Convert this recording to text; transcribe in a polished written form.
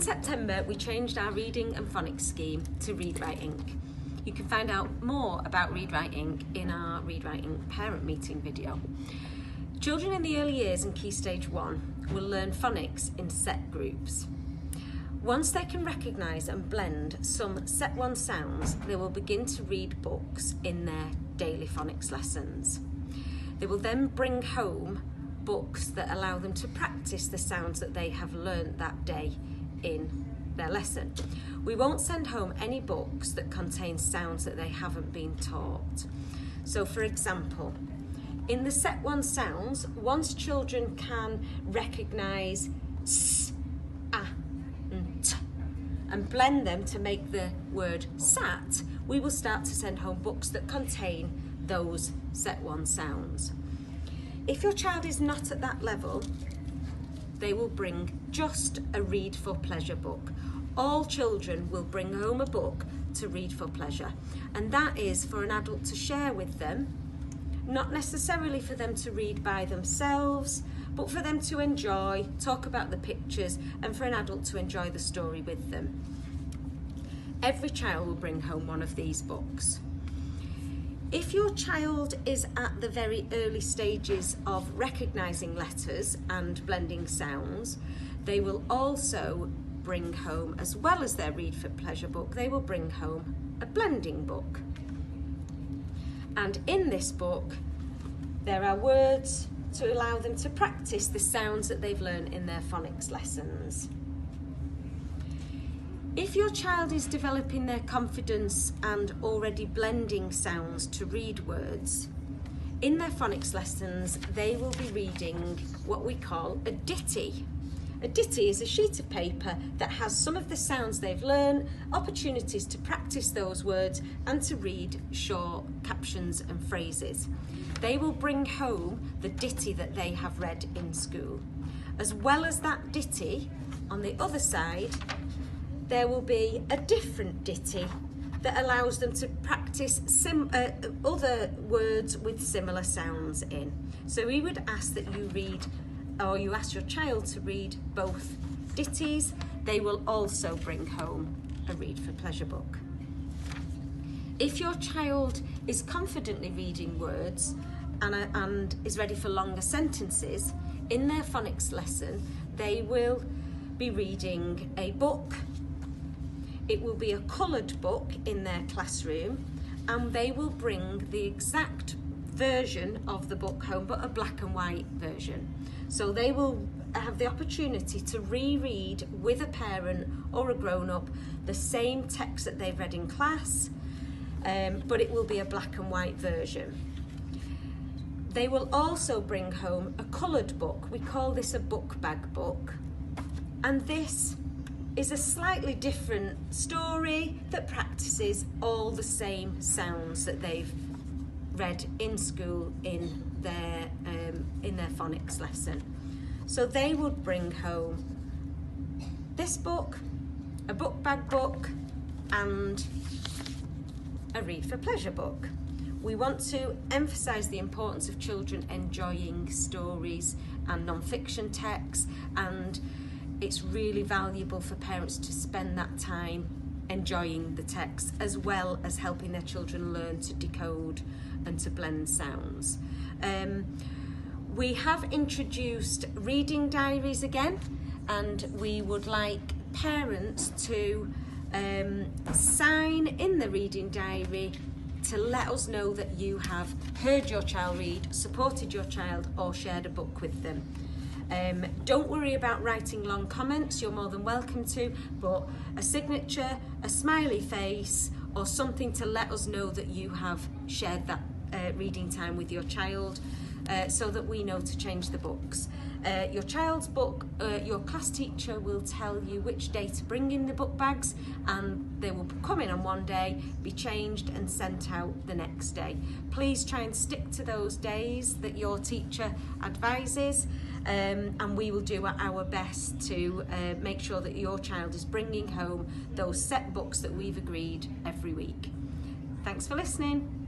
September, we changed our reading and phonics scheme to Read Write Inc. You can find out more about Read Write Inc. in our Read Write Inc. parent meeting video. Children in the early years in Key Stage 1 will learn phonics in set groups. Once they can recognise and blend some Set 1 sounds, they will begin to read books in their daily phonics lessons. They will then bring home books that allow them to practice the sounds that they have learnt that day in their lesson. We won't send home any books that contain sounds that they haven't been taught. So for example, in the Set 1 sounds, once children can recognise s, a and t and blend them to make the word sat, we will start to send home books that contain those Set 1 sounds. If your child is not at that level, they will bring just a read for pleasure book. All children will bring home a book to read for pleasure, and that is for an adult to share with them, not necessarily for them to read by themselves, but for them to enjoy, talk about the pictures, and for an adult to enjoy the story with them. Every child will bring home one of these books. If your child is at the very early stages of recognising letters and blending sounds, they will also bring home, as well as their Read for Pleasure book, they will bring home a blending book. And in this book, there are words to allow them to practice the sounds that they've learned in their phonics lessons. If your child is developing their confidence and already blending sounds to read words, in their phonics lessons, they will be reading what we call a ditty. A ditty is a sheet of paper that has some of the sounds they've learned, opportunities to practice those words and to read short captions and phrases. They will bring home the ditty that they have read in school. As well as that ditty, on the other side, there will be a different ditty that allows them to practice other words with similar sounds in. So we would ask that you read, or you ask your child to read both ditties. They will also bring home a Read for Pleasure book. If your child is confidently reading words and is ready for longer sentences, in their phonics lesson, they will be reading a book. It will be a coloured book in their classroom, and they will bring the exact version of the book home, but a black and white version. So they will have the opportunity to reread with a parent or a grown-up the same text that they've read in class, but it will be a black and white version. They will also bring home a coloured book. We call this a book bag book, and this is a slightly different story that practices all the same sounds that they've read in school in their phonics lesson. So they would bring home this book, a book bag book, and a Read for Pleasure book. We want to emphasise the importance of children enjoying stories and non-fiction texts, and it's really valuable for parents to spend that time enjoying the text, as well as helping their children learn to decode and to blend sounds. We have introduced reading diaries again, and we would like parents to sign in the reading diary to let us know that you have heard your child read, supported your child, or shared a book with them. Don't worry about writing long comments, you're more than welcome to, but a signature, a smiley face, or something to let us know that you have shared that reading time with your child, so that we know to change the books. Your child's book, your class teacher will tell you which day to bring in the book bags, and they will come in on one day, be changed and sent out the next day. Please try and stick to those days that your teacher advises, and we will do our best to make sure that your child is bringing home those set books that we've agreed every week. Thanks for listening.